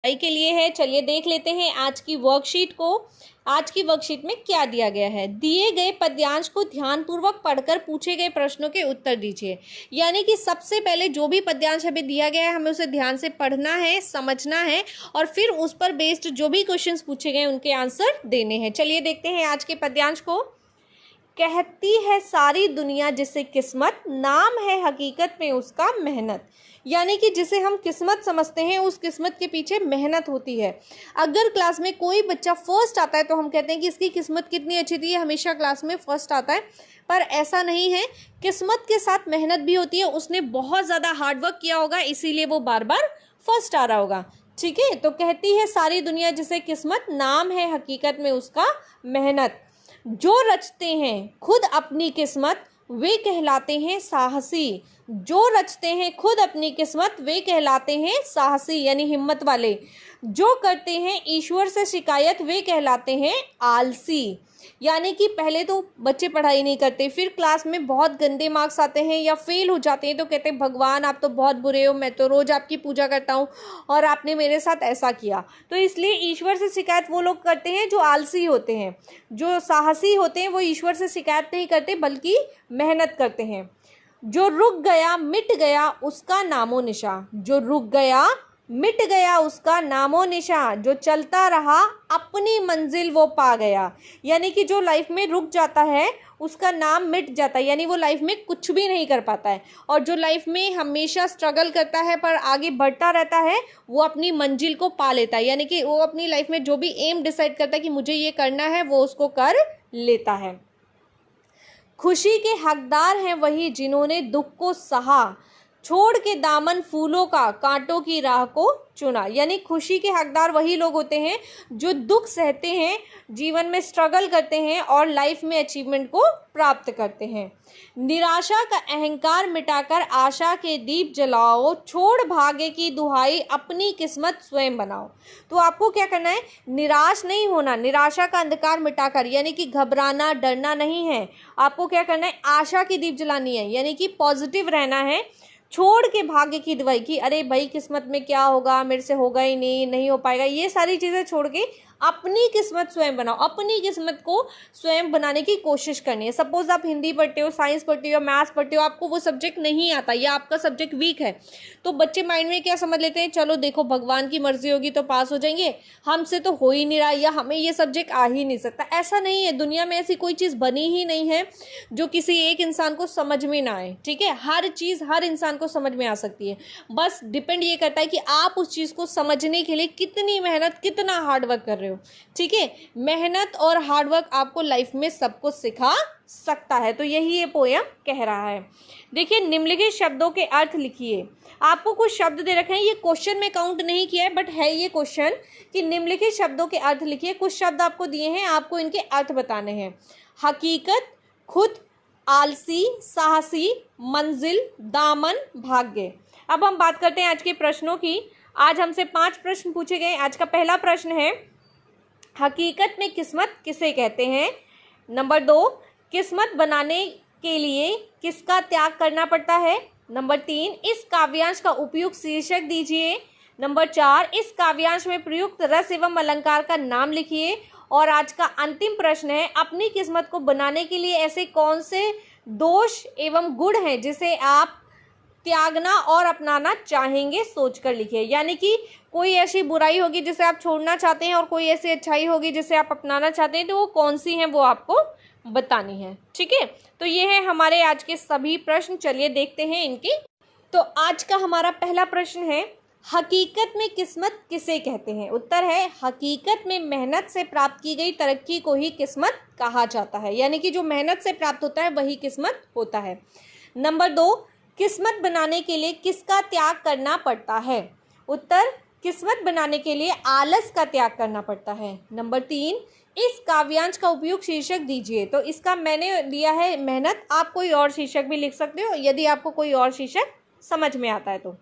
के लिए है। चलिए देख लेते हैं आज की वर्कशीट को। आज की वर्कशीट में क्या दिया गया है। दिए गए पद्यांश को ध्यानपूर्वक पढ़कर पूछे गए प्रश्नों के उत्तर दीजिए। यानी कि सबसे पहले जो भी पद्यांश हमें दिया गया है हमें उसे ध्यान से पढ़ना है, समझना है और फिर उस पर बेस्ड जो भी क्वेश्चंस पूछे गए उनके आंसर देने हैं। चलिए देखते हैं आज के पद्यांश को। कहती है सारी दुनिया जिसे किस्मत, नाम है हकीकत में उसका मेहनत। यानी कि जिसे हम किस्मत समझते हैं उस किस्मत के पीछे मेहनत होती है। अगर क्लास में कोई बच्चा फर्स्ट आता है तो हम कहते हैं कि इसकी किस्मत कितनी अच्छी थी, हमेशा क्लास में फर्स्ट आता है, पर ऐसा नहीं है। किस्मत के साथ मेहनत भी होती है। उसने बहुत ज़्यादा हार्डवर्क किया होगा, इसीलिए वो बार बार फर्स्ट आ रहा होगा। ठीक है, तो कहती है सारी दुनिया जिसे किस्मत, नाम है हकीकत में उसका मेहनत। जो रचते हैं खुद अपनी किस्मत वे कहलाते हैं साहसी। जो रचते हैं खुद अपनी किस्मत वे कहलाते हैं साहसी, यानी हिम्मत वाले। जो करते हैं ईश्वर से शिकायत वे कहलाते हैं आलसी। यानी कि पहले तो बच्चे पढ़ाई नहीं करते, फिर क्लास में बहुत गंदे मार्क्स आते हैं या फेल हो जाते हैं तो कहते हैं भगवान आप तो बहुत बुरे हो, मैं तो रोज़ आपकी पूजा करता हूँ और आपने मेरे साथ ऐसा किया। तो इसलिए ईश्वर से शिकायत वो लोग करते हैं जो आलसी होते हैं। जो साहसी होते हैं वो ईश्वर से शिकायत नहीं करते बल्कि मेहनत करते हैं। जो रुक गया मिट गया उसका नामो निशा। जो रुक गया मिट गया उसका नामो निशा। जो चलता रहा अपनी मंजिल वो पा गया। यानी कि जो लाइफ में रुक जाता है उसका नाम मिट जाता है, यानी वो लाइफ में कुछ भी नहीं कर पाता है। और जो लाइफ में हमेशा स्ट्रगल करता है पर आगे बढ़ता रहता है वो अपनी मंजिल को पा लेता है। यानी कि वो अपनी लाइफ में जो भी एम डिसाइड करता है कि मुझे ये करना है वो उसको कर लेता है। खुशी के हकदार हैं वही जिन्होंने दुख को सहा, छोड़ के दामन फूलों का कांटों की राह को चुना। यानी खुशी के हकदार वही लोग होते हैं जो दुख सहते हैं, जीवन में स्ट्रगल करते हैं और लाइफ में अचीवमेंट को प्राप्त करते हैं। निराशा का अहंकार मिटाकर आशा के दीप जलाओ, छोड़ भाग्य की दुहाई अपनी किस्मत स्वयं बनाओ। तो आपको क्या करना है, निराश नहीं होना, निराशा का अंधकार मिटाकर, यानी कि घबराना डरना नहीं है। आपको क्या करना है, आशा की दीप जलानी है, यानी कि पॉजिटिव रहना है। छोड़ के भाग्य की दुहाई की अरे भाई किस्मत में क्या होगा, मेरे से होगा ही नहीं, नहीं हो पाएगा, ये सारी चीज़ें छोड़ के अपनी किस्मत स्वयं बनाओ। अपनी किस्मत को स्वयं बनाने की कोशिश करनी है। सपोज आप हिंदी पढ़ते हो, साइंस पढ़ते हो, मैथ्स पढ़ते हो, आपको वो सब्जेक्ट नहीं आता या आपका सब्जेक्ट वीक है तो बच्चे माइंड में क्या समझ लेते हैं, चलो देखो भगवान की मर्जी होगी तो पास हो जाएंगे, हमसे तो हो ही नहीं रहा या हमें ये सब्जेक्ट आ ही नहीं सकता। ऐसा नहीं है, दुनिया में ऐसी कोई चीज़ बनी ही नहीं है जो किसी एक इंसान को समझ में ना आए। ठीक है, हर चीज़ हर इंसान को समझ में आ सकती है। बस डिपेंड ये करता है कि आप उस चीज़ को समझने के लिए कितनी मेहनत, कितना हार्डवर्क कर रहे हो। ठीक है, मेहनत और हार्डवर्क आपको लाइफ में सब कुछ सिखा सकता है। तो यही ये पोयम कह रहा है। देखिए, निम्नलिखित शब्दों के अर्थ लिखिए। आपको कुछ शब्द दे रखे हैं, ये क्वेश्चन में काउंट नहीं किया है बट है ये क्वेश्चन कि निम्नलिखित शब्दों के अर्थ लिखिए। कुछ शब्द आपको दिए हैं, आपको इनके अर्थ बताने हैं। हकीकत, खुद, आलसी, साहसी, मंजिल, दामन, भाग्य। अब हम बात करते हैं आज के प्रश्नों की। आज हमसे 5 प्रश्न पूछे गए। आज का पहला प्रश्न है, हकीकत में किस्मत किसे कहते हैं। नंबर 2, किस्मत बनाने के लिए किसका त्याग करना पड़ता है। नंबर 3, इस काव्यांश का उपयुक्त शीर्षक दीजिए। नंबर 4, इस काव्यांश में प्रयुक्त रस एवं अलंकार का नाम लिखिए। और आज का अंतिम प्रश्न है, अपनी किस्मत को बनाने के लिए ऐसे कौन से दोष एवं गुण हैं जिसे आप त्यागना और अपनाना चाहेंगे, सोचकर लिखिए। यानी कि कोई ऐसी बुराई होगी जिसे आप छोड़ना चाहते हैं और कोई ऐसी अच्छाई होगी जिसे आप अपनाना चाहते हैं, तो वो कौन सी हैं वो आपको बतानी है। ठीक है, तो ये है हमारे आज के सभी प्रश्न। चलिए देखते हैं इनकी। तो आज का हमारा पहला प्रश्न है, हकीकत में किस्मत किसे कहते हैं। उत्तर है, हकीकत में मेहनत से प्राप्त की गई तरक्की को ही किस्मत कहा जाता है। यानी कि जो मेहनत से प्राप्त होता है वही किस्मत होता है। नंबर 2, किस्मत बनाने के लिए किसका त्याग करना पड़ता है। उत्तर, किस्मत बनाने के लिए आलस का त्याग करना पड़ता है। नंबर 3, इस काव्यांश का उपयुक्त शीर्षक दीजिए। तो इसका मैंने दिया है मेहनत, आप कोई और शीर्षक भी लिख सकते हो यदि आपको कोई और शीर्षक समझ में आता है तो।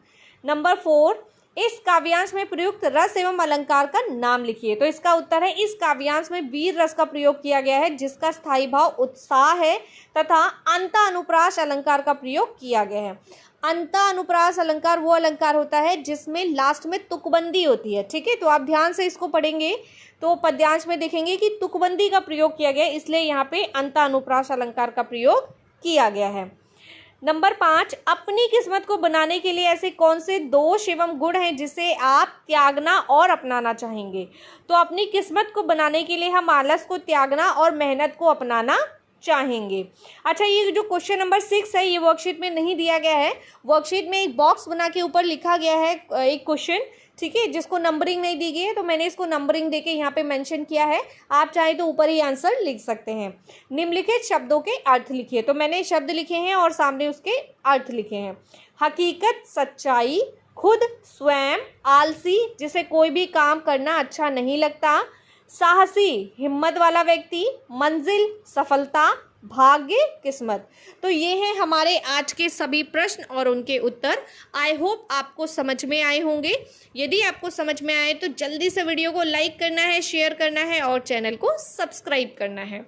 नंबर 4, इस काव्यांश में प्रयुक्त रस एवं अलंकार का नाम लिखिए। तो इसका उत्तर है, इस काव्यांश में वीर रस का प्रयोग किया गया है जिसका स्थायी भाव उत्साह है तथा अंत अनुप्रास अलंकार का प्रयोग किया गया है। अंता अनुप्रास अलंकार वो अलंकार होता है जिसमें लास्ट में तुकबंदी होती है। ठीक है, तो आप ध्यान से इसको पढ़ेंगे तो पद्यांश में देखेंगे कि तुकबंदी का प्रयोग किया गया, इसलिए यहाँ पे अंता अनुप्रास अलंकार का प्रयोग किया गया है। नंबर 5, अपनी किस्मत को बनाने के लिए ऐसे कौन से दोष एवं गुण हैं जिसे आप त्यागना और अपनाना चाहेंगे। तो अपनी किस्मत को बनाने के लिए हम आलस को त्यागना और मेहनत को अपनाना चाहेंगे। अच्छा, ये जो क्वेश्चन नंबर 6 है ये वर्कशीट में नहीं दिया गया है। वर्कशीट में एक बॉक्स बना के ऊपर लिखा गया है एक क्वेश्चन, ठीक है, जिसको नंबरिंग नहीं दी गई है, तो मैंने इसको नंबरिंग देके यहाँ पे मेंशन किया है। आप चाहे तो ऊपर ही आंसर लिख सकते हैं। निम्नलिखित शब्दों के अर्थ लिखिए, तो मैंने शब्द लिखे हैं और सामने उसके अर्थ लिखे हैं। हकीकत, सच्चाई, खुद, स्वयं, आलसी, जिसे कोई भी काम करना अच्छा नहीं लगता, साहसी, हिम्मत वाला व्यक्ति, मंजिल, सफलता, भाग्य, किस्मत। तो ये हैं हमारे आज के सभी प्रश्न और उनके उत्तर। आई होप आपको समझ में आए होंगे। यदि आपको समझ में आए तो जल्दी से वीडियो को लाइक करना है, शेयर करना है और चैनल को सब्सक्राइब करना है।